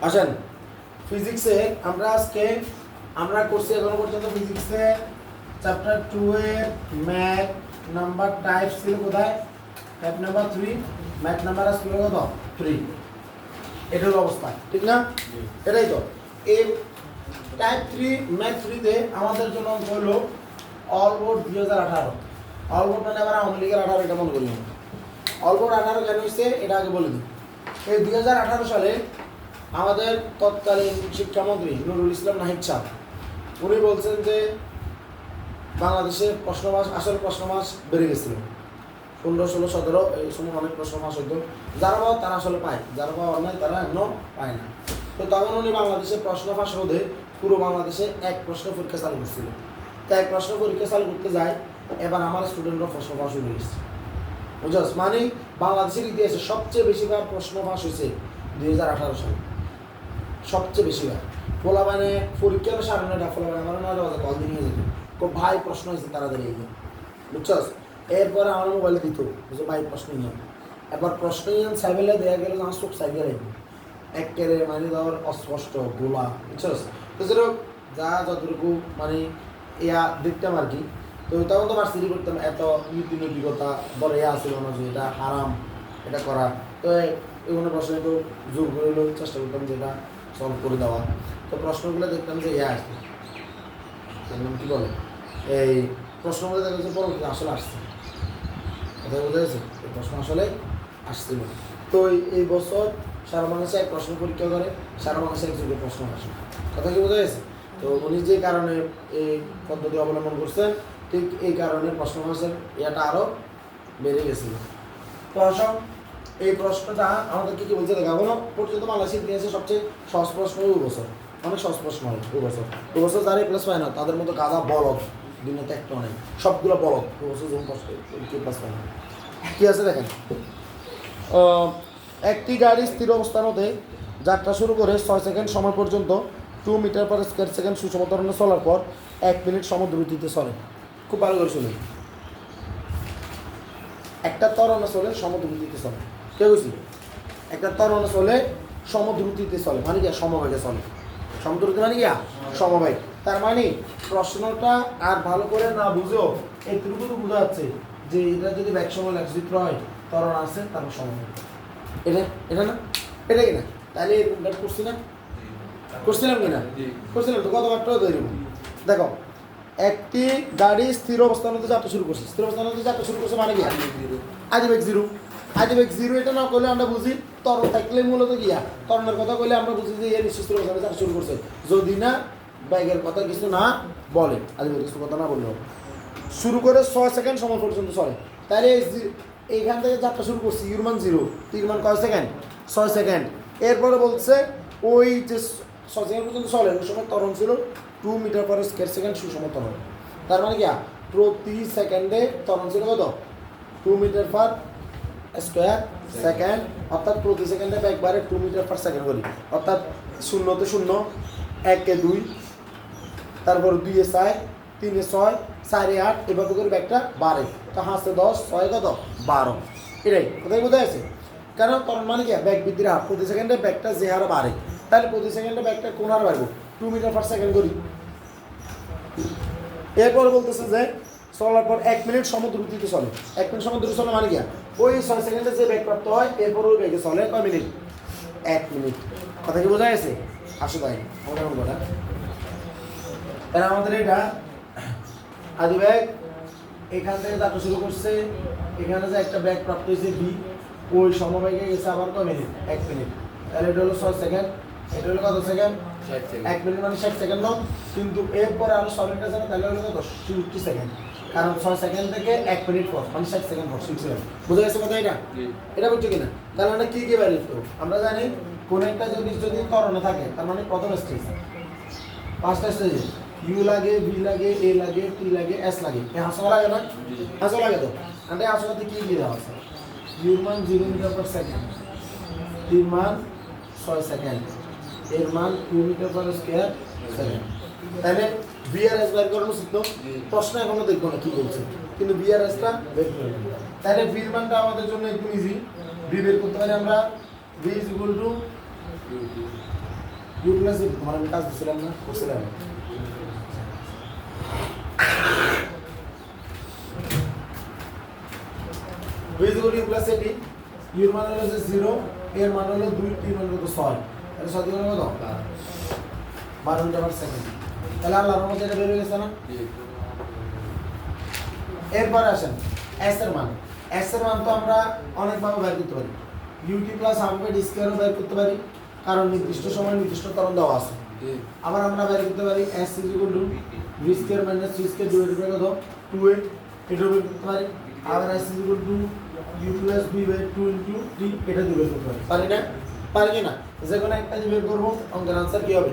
আসেন ফিজিক্সে আমরা আজকে আমরা করছি এখন পর্যন্ত ফিজিক্সে চ্যাপ্টার 2 এর ম্যাথ নাম্বার টাইপ ছিল কোথায় টাইপ নাম্বার 3 ম্যাথ নাম্বার ছিল কত 3 এটা হলো অবস্থা ঠিক না এটাই তো এই টাইপ 3 ম্যাথ 3 তে আমাদের জন্য অঙ্ক হলো অল বোর্ড 2018 অল বোর্ড মানে আবার আওয়ামী লীগের 18 এটা মনে করি অল বোর্ড 18 কেন হইছে এটা আগে বলে দিই এই 2018 সালে আমাদের তৎকালীন শিক্ষামন্ত্রী নুরুল ইসলাম নাহিদ সাহেব উনি বলছেন যে বাংলাদেশে আসলে প্রশ্ন মাস বেড়ে গেছিল 15, 16, 17 এই সময় অনেক প্রশ্ন মাস হইতো যারা পাওয়া তারা আসলে পায় যারা পাওয়া নাই তারা এখনো পায় না তো তখন উনি বাংলাদেশে প্রশ্ন ফাঁস রোধে পুরো বাংলাদেশে এক প্রশ্ন পরীক্ষা চালু করছিল তো এক প্রশ্ন পরীক্ষা চালু করতে যায় এবার আমার স্টুডেন্টরা প্রশ্ন ফাঁস হয়ে গেছে বুঝছ মানে বাংলাদেশের ইতিহাসে সবচেয়ে বেশিবার প্রশ্ন ফাঁস হয়েছে 2018 সালে সবচেয়ে বেশিবার ফোলা মানে পরীক্ষা সামনে ফোলা মানে আমার নয় বাজে কল দিয়ে যেত খুব ভাই প্রশ্ন হয়েছে তাড়াতাড়ি এগিয়ে বুঝছস এরপরে আমার মোবাইলে দিত বুঝছো ভাই প্রশ্ন নিয়ে এবার প্রশ্ন নিয়ে সাইবেলে দেওয়া গেলে আমার চোখ সাইকেল রাখবে একেবারে মানে দেওয়ার অস্পষ্ট গোলা বুঝছস তো যেরকম যা যতটুকু মানে ইয়া দেখতাম আর কি তো তখন তো ভার্সিটি করতাম এত নীতি নৈতিকতা বড় ইয়া আসছিল না যে এটা হারাম এটা করা তো এগুলো প্রশ্ন তো জোর করে চেষ্টা করতাম যে এটা সলভ করে দেওয়া তো প্রশ্নগুলো দেখতাম যে ইয়া আসছে কী বলে এই প্রশ্নগুলো দেখা যাচ্ছে পরবর্তী আসলে আসছে কথা বোঝা গেছে এই প্রশ্ন আসলে আসছিল তো এই বছর সারা বাংলাদেশে এক প্রশ্ন পরীক্ষা করে সারা বাংলাদেশে এক যুগের প্রশ্ন আসে কথা কি বোঝা গেছে তো উনি যে কারণে এই পদ্ধতি অবলম্বন করছেন ঠিক এই কারণে প্রশ্ন মাসের ইয়াটা আরও বেড়ে গেছিল তো আসম এই প্রশ্নটা আমাদেরকে কি বলছে দেখা এখনো পর্যন্ত বাংলাদেশের ইতিহাসে সবচেয়ে সহজ প্রশ্ন ওই বছর অনেক সহজ প্রশ্ন হয় ওই বছর যারা প্লাস পায় না তাদের মতো গাদা বলদ দুনিয়াতে একটা নেই সবগুলো বলদ ওই বছর যেমন প্লাস পায় না কী আছে দেখেন একটি গাড়ি স্থির অবস্থান হতে যাত্রা শুরু করে 6 সেকেন্ড সময় পর্যন্ত 2 মিটার পার স্কোয়ার সেকেন্ড সুষম ত্বরণে চলার পর 1 মিনিট সমদ্রুতিতে চলে খুব ভালো করে শুনুন একটা ত্বরণে চলে সমদ্রুতিতে চলে কে বুঝলি একটা ত্বরণে চলে সমদ্রুতিতে চলে মানে কি সমবেগে চলে সমদ্রুতি মানে কি সমবেগ তার মানে প্রশ্নটা আর ভালো করে না বুঝো এইটুকু তো বোঝা যাচ্ছে যে এটা যদি ব্যাক সময় লেখচিত্র হয় ত্বরণ আছে তারপর সমবেগ এটা না এটা কিনা তাহলে এরকম করছি না করছিলাম কিনা করছিলাম তো কতবারটাও তৈরি দেখো একটি গাড়ি স্থির অবস্থান হতে যাত্রা শুরু করছে স্থির অবস্থান হতে যাত্রা শুরু করছে মানে কি আদিবেগ জিরো এটা না করলে আমরা বুঝি ত্বরণ থাকলে মূলত গিয়া ত্বরণের কথা কইলে আমরা বুঝি যে এর নিশ্চিত অবস্থানে যাত্রা শুরু করছে যদি না ব্যাগের কথা কিছু না বলে আদিবেগ কিছু কথা না বললেও শুরু করে 6 সেকেন্ড সময় পর্যন্ত চলে তাহলে এইখান থেকে যাত্রা শুরু করছি ইউরমান জিরো তীরমান কয় সেকেন্ড 6 সেকেন্ড এরপরে বলছে ওই যে 6 সেকেন্ড পর্যন্ত চলে ওই সময় ত্বরণ ছিল 2 মিটার পার স্কোয়ার সেকেন্ড সুষম ত্বরণ তার মানে কি প্রতি সেকেন্ডে ত্বরণ ছিল কত 2 মিটার পার স্কোয়ার সেকেন্ড অর্থাৎ প্রতি সেকেন্ডে একবারে 2 মিটার পার সেকেন্ড করি অর্থাৎ 0 তে 0 1 এ 2 তারপর 2 এ 4 3 এ 6 4 এ 8 এভাবে করে ব্যাগটা বাড়ে তো 5 এ 10 6 কত 12 এটাই কোথায় বোঝা আছে কারণ ত্বরণ মানে কি ব্যাগ বৃদ্ধির হার প্রতি সেকেন্ডে ব্যাগটা যে হারে বাড়ে তাহলে প্রতি সেকেন্ডে ব্যাগটা কোন হারে বাড়বো 2 মিটার পার সেকেন্ড করি এরপরে বলতেছে যে চলার পর 1 মিনিট সমদ্রুতিতে চলে 1 মিনিট সমদ্রুতি চলে মানে কি ওই 6 সেকেন্ডে যে ব্যাগ প্রাপ্ত হয় এরপর ওই ব্যাগে চলে কয় মিনিট 1 মিনিট কথা কি বোঝা গেছে আসো তাই আমাদের অঙ্কটা তাহলে আমাদের এটা আদিবেগ এখান থেকে যাত্রা শুরু করছে এখানে যে একটা ব্যাগ প্রাপ্ত হয়েছে বি ওই সমবেগে গেছে আবার কয় মিনিট 1 মিনিট তাহলে এটা হলো 6 সেকেন্ড এটা হলো কত সেকেন্ড 1 মিনিট মানে 60 সেকেন্ড নাও কিন্তু এরপরে আরো সলিড আছে না তাহলে হলো কত 60 সেকেন্ড কারণ 6 সেকেন্ড থেকে 1 মিনিট পর মানে 60 সেকেন্ড পর 60 সেকেন্ড বুঝা গেছে কথা এটা বুঝছো কিনা তাহলে আমরা কি বেরিয়ে তো আমরা জানি কোন একটা জিনিস যদি ত্বরণে থাকে তার মানে প্রথম স্টেজ পাঁচটা স্টেজে ইউ লাগে বি লাগে এ লাগে টি লাগে এস লাগে এই হাসা লাগে না হাসা লাগে তো আমরা হাসাতে কি দেওয়া আছে ইউর মান 0 মিটার পার সেকেন্ড টির মান 6 সেকেন্ড এর মান 2 মিটার পার স্কয়ার সেকেন্ড তাহলে বিআরএস বের করানো উচিত তো প্রশ্ন এখনো দেখবো না কি বলছে কিন্তু বিআরএসটা বের করে তাহলে বির মানটা আমাদের জন্য একটু ইজি বি বের করতে পারি আমরা v is equal to u plus v তোমার আমি কাজ দিছিলাম না করছিলাম v is equal to u plus at u এর মান হলো 0 এর মান হলো 2 3 মান হলো 6 তাহলে 6 দিয়ে কত 12 মিটার পার সেকেন্ড তাহলে আল্লাহর মধ্যে এটা বের হয়ে গেছে না এরপর আসেন s এর মান তো আমরা অনেকভাবে বের করতে পারি ut প্লাস হাফ এর স্কয়ারও বের করতে পারি কারণ নির্দিষ্ট সময় নির্দিষ্ট ত্বরণ দেওয়া আছে আবার আমরা বের করতে পারি s v square minus c square divided by কত 2a এটা বের করতে পারি আবার s u plus b by 2 into t এটা দিয়ে বের করতে পারি পারি কি না যে কোনো একটা দিয়ে বের করব অঙ্কের आंसर কি হবে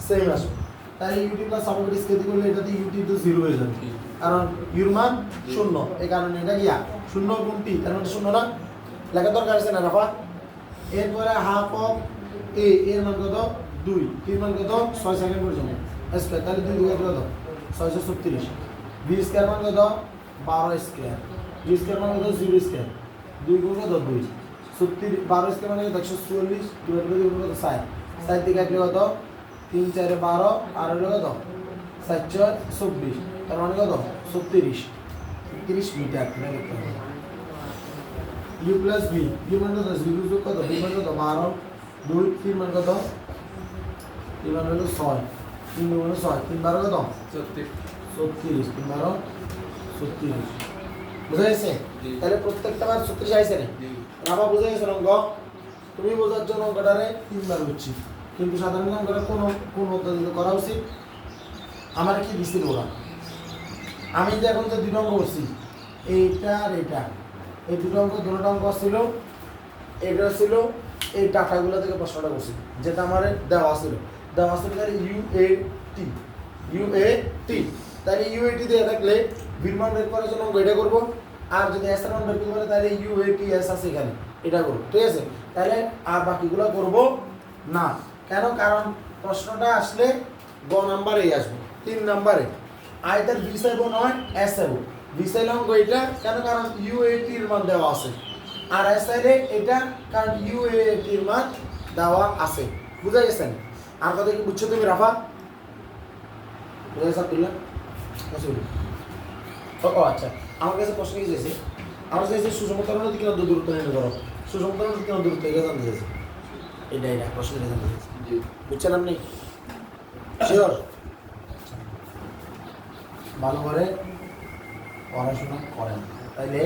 সেম আসবে তাই ut প্লাস হাফ এর স্কয়ার করলে এটা দিয়ে ut তো 0 হয়ে যাবে কারণ u এর মান 0 এই কারণে এটা কি 0 গুণ t তার মানে 0 না লেখা দরকার আছে না রাফা এরপরে হাফ অফ a এর মান কত 2 এর মান কত 6 সেকেন্ড পর্যন্ত স্কয়ার তাহলে 2 দিয়ে কত 636 b স্কয়ার মান কত 12 স্কয়ার b স্কয়ার মান কত 0 স্কয়ার 2 গুণ কত 2 12 স্কয়ার মানে 144 ডিভাইড বাই 2 কত 60 60 থেকে কাটলে কত 3 4 12 আর হলো কত 4 4 24 তার মানে কত 36 30 মিটার লিখতে হবে u plus v u মান কত 0 যোগ কত v মান কত 12 2 3 মান কত 3 মান হলো 6 3 গুণ 6 3 12 কত 36 3 12 36 বুঝা গেছে তাহলে প্রত্যেকটা বার 36 আইছে না রাবা বুঝা গেছে অঙ্ক তুমি বোঝার জন্য অঙ্কটারে তিনবার বুঝছি কিন্তু সাধারণত অঙ্কটা কোন পদ্ধতিতে করা উচিত আমার কি দিছিল ওরা আমি যে এখন যে দুটো অঙ্ক করছি এইটা আর এটা এই দুটো অঙ্ক দুটো অঙ্ক ছিল এটা ছিল এই টাকাগুলো থেকে প্রশ্নটা করছি যেটা আমার দেওয়া ছিল তাহলে UAT তাহলে UAT দিয়ে থাকলে বির মান বের করার জন্য এটা করব আর যদি s এর মান বের করতে পারে তাহলে UATS আছে এখানে এটা করব ঠিক আছে তাহলে আর বাকিগুলো করব না কেন কারণ প্রশ্নটা আসলে গ নাম্বারেই আসবে 3 নাম্বারে আইদার বি সাইব নয় এস সাইব বি সাইল অঙ্ক এটা কেন কারণ UAT এর মান দেওয়া আছে আর এস সাইলে এটা কারণ UAT এর মান দেওয়া আছে বুঝা গেছেন আর কথা কি বুঝছো তুমি রাফা বুঝা গেছে আব্দুল্লাহ ও আচ্ছা আমার কাছে প্রশ্ন কি চাইছে আমার চাইছে সুষম ত্বরণের দিকে দূরত্ব নির্ণয় করো সুষম ত্বরণের দিকে দূরত্ব এটা জানতে চাইছে এটা প্রশ্ন এটা জানতে চাইছে বুঝছেন আপনি শিওর ভালো করে পড়াশোনা করেন তাইলে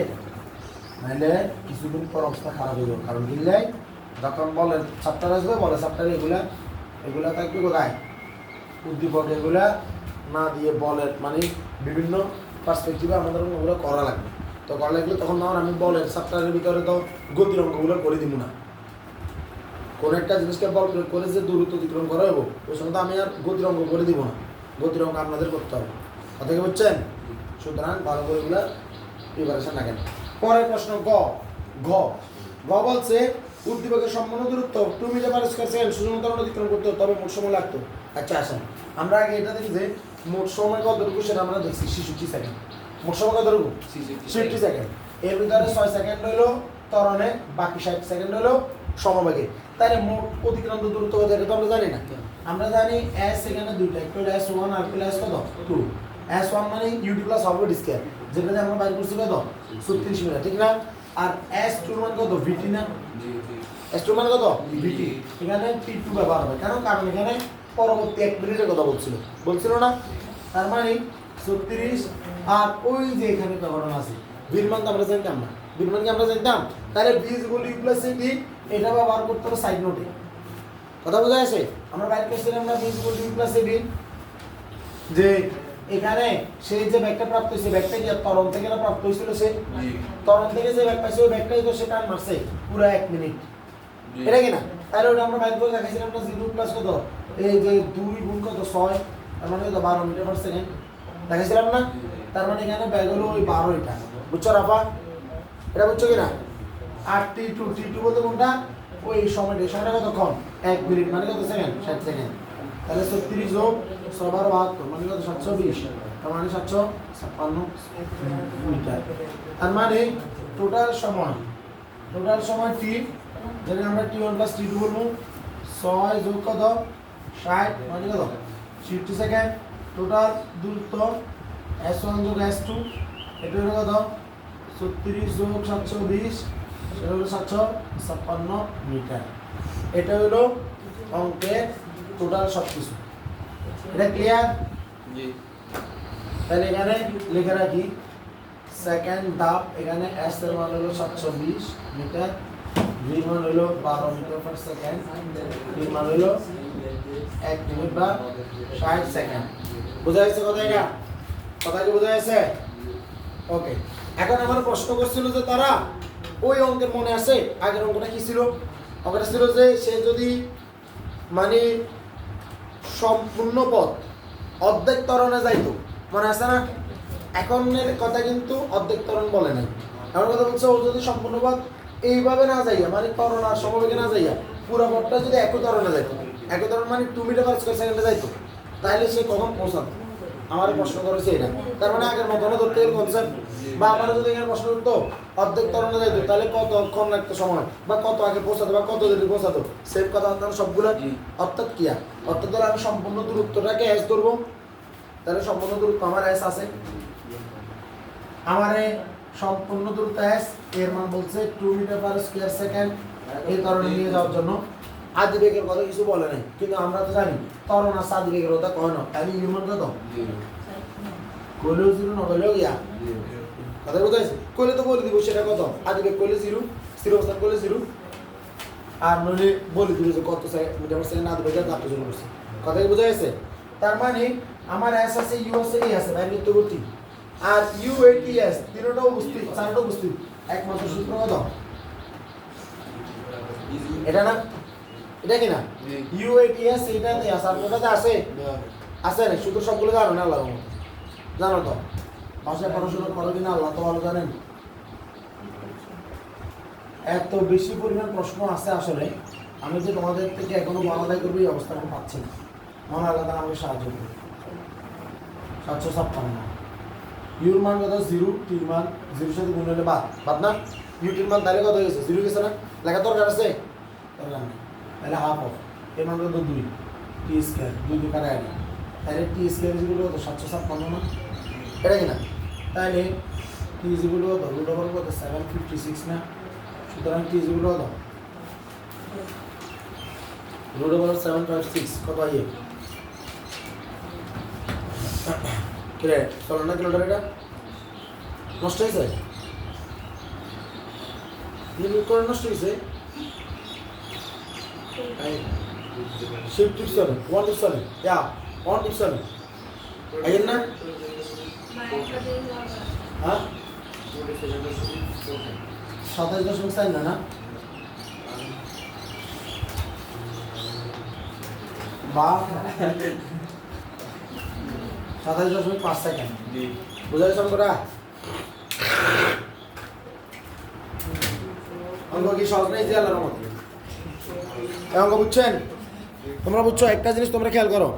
নাহলে কিছুদিন পর অবস্থা খারাপ হয়ে যাবে কারণ দিল্লাই যখন বলেন চ্যাপ্টার আসবে বলে চ্যাপ্টারে এগুলা থাকবে কোথায় উদ্দীপক এগুলা না দিয়ে বলের মানে বিভিন্ন পার্সপেক্টিভে আমাদের ওগুলো করা লাগবে তো করা লাগলে তখন না আমি বলের চ্যাপ্টারের ভিতরে তো গতির অঙ্কগুলো করে দিব না কোন একটা জিনিসকে বল প্রয়োগ করে যে দূরত্ব অতিক্রম করা হবো ওই সময় তো আমি আর গতির অঙ্ক করে দিব না গতির অঙ্ক আপনাদের করতে হবে কথা কি বুঝছেন সুতরাং ভালো করে এগুলো প্রিপারেশন লাগেন পরের প্রশ্ন গ বলছে উদ্দীপকের সম্পূর্ণ দূরত্ব 2 মিটার পার স্কয়ার সেকেন্ড সুষম ত্বরণ অতিক্রম করতে তবে মোট সময় লাগতো আচ্ছা আসেন আমরা আগে এটা দেখি যে মোট সময় কতটুকু সেটা আমরা দেখছি 66 সেকেন্ড মোট সময় কতটুকু 60 সেকেন্ড এর ভিতরে 6 সেকেন্ড হলো ত্বরণে বাকি 60 সেকেন্ড হলো সমবেগে তাহলে মোট অতিক্রান্ত দূরত্ব কত এটা তো আমরা জানি না আমরা জানি s এখানে দুইটা একটা হলো s1 আর একটা s কত 2 s1 মানে ut প্লাস হাফ এর স্কয়ার যেটা আমরা বাইর করছি কত 36 মিটার ঠিক না আর s2 মান কত vt না s2 মান কত vt এখানে t2 ব্যবহার হবে কারণ এখানে পরবর্তী 1 মিনিটের কথা বলছিল না তার মানে 36 আর ওই যে এখানে ব্যবহার আছে বির মান আমরা জানতাম না বির মান কি আমরা জানতাম তাহলে b u প্লাস c এটা ব্যবহার করতে হবে সাইড নোটে কথা বোঝা গেছে আমরা বাইর করছিলাম না b u প্লাস c যে এখানে সেই যে ব্যাগটা প্রাপ্ত হয়েছে ব্যাগটা কি ত্বরণ থেকে না প্রাপ্ত হয়েছিল সে ত্বরণ থেকে যে ব্যাগ পাইছে ওই ব্যাগটাই তো সে টান মারছে পুরো 1 মিনিট এটা কি না তাহলে ওটা আমরা বাইর করে দেখাইছিলাম না 0 প্লাস কত এই যে 2 গুণ কত 6 তার মানে কত 12 মিটার পার সেকেন্ড দেখাইছিলাম না তার মানে এখানে ব্যাগ হলো ওই 12 এটা বুঝছো রাফা এটা বুঝছো কি না আর t2 বলতে কোনটা ওই সময়টা কতক্ষণ 1 মিনিট মানে কত সেকেন্ড 60 সেকেন্ড তাহলে 36 যোগ 72 মানে কত 720 তার মানে 756 মিটার তার মানে টোটাল সময় t যেটা আমরা t1 প্লাস t2 বলবো 6 যোগ কত 60 মানে কত 60 সেকেন্ড টোটাল দূরত্ব s1 যোগ s2 এটা হলো কত 36 যোগ 720 সেটা হলো 756 মিটার। এটা হলো অঙ্কের টোটাল সবকিছু। এটা ক্লিয়ার? জি। তাহলে এখানে লিখে রাখি সেকেন্ড ধাপ, এখানে s এর মান হলো 720 মিটার, v মান হলো 12 মিটার পার সেকেন্ড, t মান হলো 1 মিনিট বা 60 সেকেন্ড। বুঝা গেছে কথা? এটা কথা কি বুঝা গেছে? ওকে, এখন আমার প্রশ্ন করছিল যে তারা ওই অঙ্কের মনে আছে আগের অঙ্কটা কি ছিল? অঙ্কটা ছিল যে সে যদি মানে সম্পূর্ণ পথ অর্ধেক ত্বরণে যাইতো, মনে আছে না? এখনের কথা কিন্তু অর্ধেক ত্বরণ বলে নাই, এমন কথা বলছে ও যদি সম্পূর্ণ পথ এইভাবে না যাইয়া মানে ত্বরণ আর সমবেগে না যাইয়া পুরো পথটা যদি একই ত্বরণে যাইতো, একই ত্বরণ মানে 2 মিটার পার স্কয়ার সেকেন্ডে যাইতো, তাহলে সে কখন পৌঁছাতো? আমার প্রশ্ন করেছে এটা। তার মানে আগের মতো না ধরতে কনসেপ্ট, বা আমার যদি এখানে প্রশ্ন করতো অর্ধেক ত্বরণে যাইতো তাহলে কতক্ষণ লাগতো সময়, বা কত আগে পৌঁছাতো, বা কত দেরি পৌঁছাতো, সেম কথা সবগুলো অর্থাৎ কি অর্থাৎ ধরো আমি সম্পূর্ণ দূরত্বটাকে এস ধরবো, তাহলে সম্পূর্ণ দূরত্ব আমার এস আছে, আমার সম্পূর্ণ দূরত্ব এস, এর মান বলছে 2 মিটার পার স্কয়ার সেকেন্ড, এই ত্বরণে নিয়ে যাওয়ার জন্য। আদি বেগের কথা কিছু বলে নাই, কিন্তু আমরা তো জানি ত্বরণ আর আদি বেগের কথা কয় না, তাহলে ইউ মান কত? কইলেও 0 না কইলেও ইয়া কথা বুঝাইছে? কইলে তো বলে দিব সেটা কত, আদি বেগ কইলে 0, স্থির অবস্থান কইলে 0, আর নইলে বলে দিব যে কত মিটার পার সেকেন্ড আদি বেগের তাপ জন্য করছে। কথা কি বুঝা গেছে? তার মানে আমার এস আছে, ইউ আছে, এই আছে বাইরে করতে, আর ইউ এটি এস তিনটাও উপস্থিত, চারটাও উপস্থিত, একমাত্র সূত্র কত? এটা না, এটা কি না? ইউ এটি এস এটাতে আছে, আর কোথাতে আছে? আছে না? সূত্র সবগুলো জানো না? আল্লাহর মতো জানো তো, ভাষায় পড়াশোনা করো কিনা আল্লাহ তো ভালো জানেন। এত বেশি পরিমাণ প্রশ্ন আছে আসলে, আমি যে তোমাদের থেকে এখনো বলাদাই করবো এই অবস্থা আমি পাচ্ছি না। মনে আল্লাহ তারা আমাকে সাহায্য করবে। 756 ইউর মান কত? 0, টির মান 0 সাথে গুণ হলে বাদ না, ইউ টির মান তাহলে কত হয়েছে? 0 গেছে না? লেখা দরকার আছে? দরকার নেই। তাহলে হাফ অফ এর মান কত? 2 টি স্কয়ার, 2 2 কাটা আগে, তাহলে টি স্কয়ার যেগুলো কত? 756 না, এটা কি না? তাহলে টি যেগুলো কত? রুট ওভার কত? 756 না? সুতরাং টি যেগুলো কত? রুট ওভার 756 কত হয়? কিরে চলো না কিলোটার, এটা নষ্ট হয়েছে, করে নষ্ট হয়েছে। শিফট টিপ 7 1 টিপ 7 ইয়া 1 টিপ 7 আইন না? হ্যাঁ 27.4 না, বা 27.5 সেকেন্ড। বুঝা গেছে অঙ্কটা? অঙ্ক কি সহজ নেই? যে আল্লাহর মতো অঙ্ক বুঝছেন? তোমরা বুঝছো? একটা জিনিস তোমরা খেয়াল করো,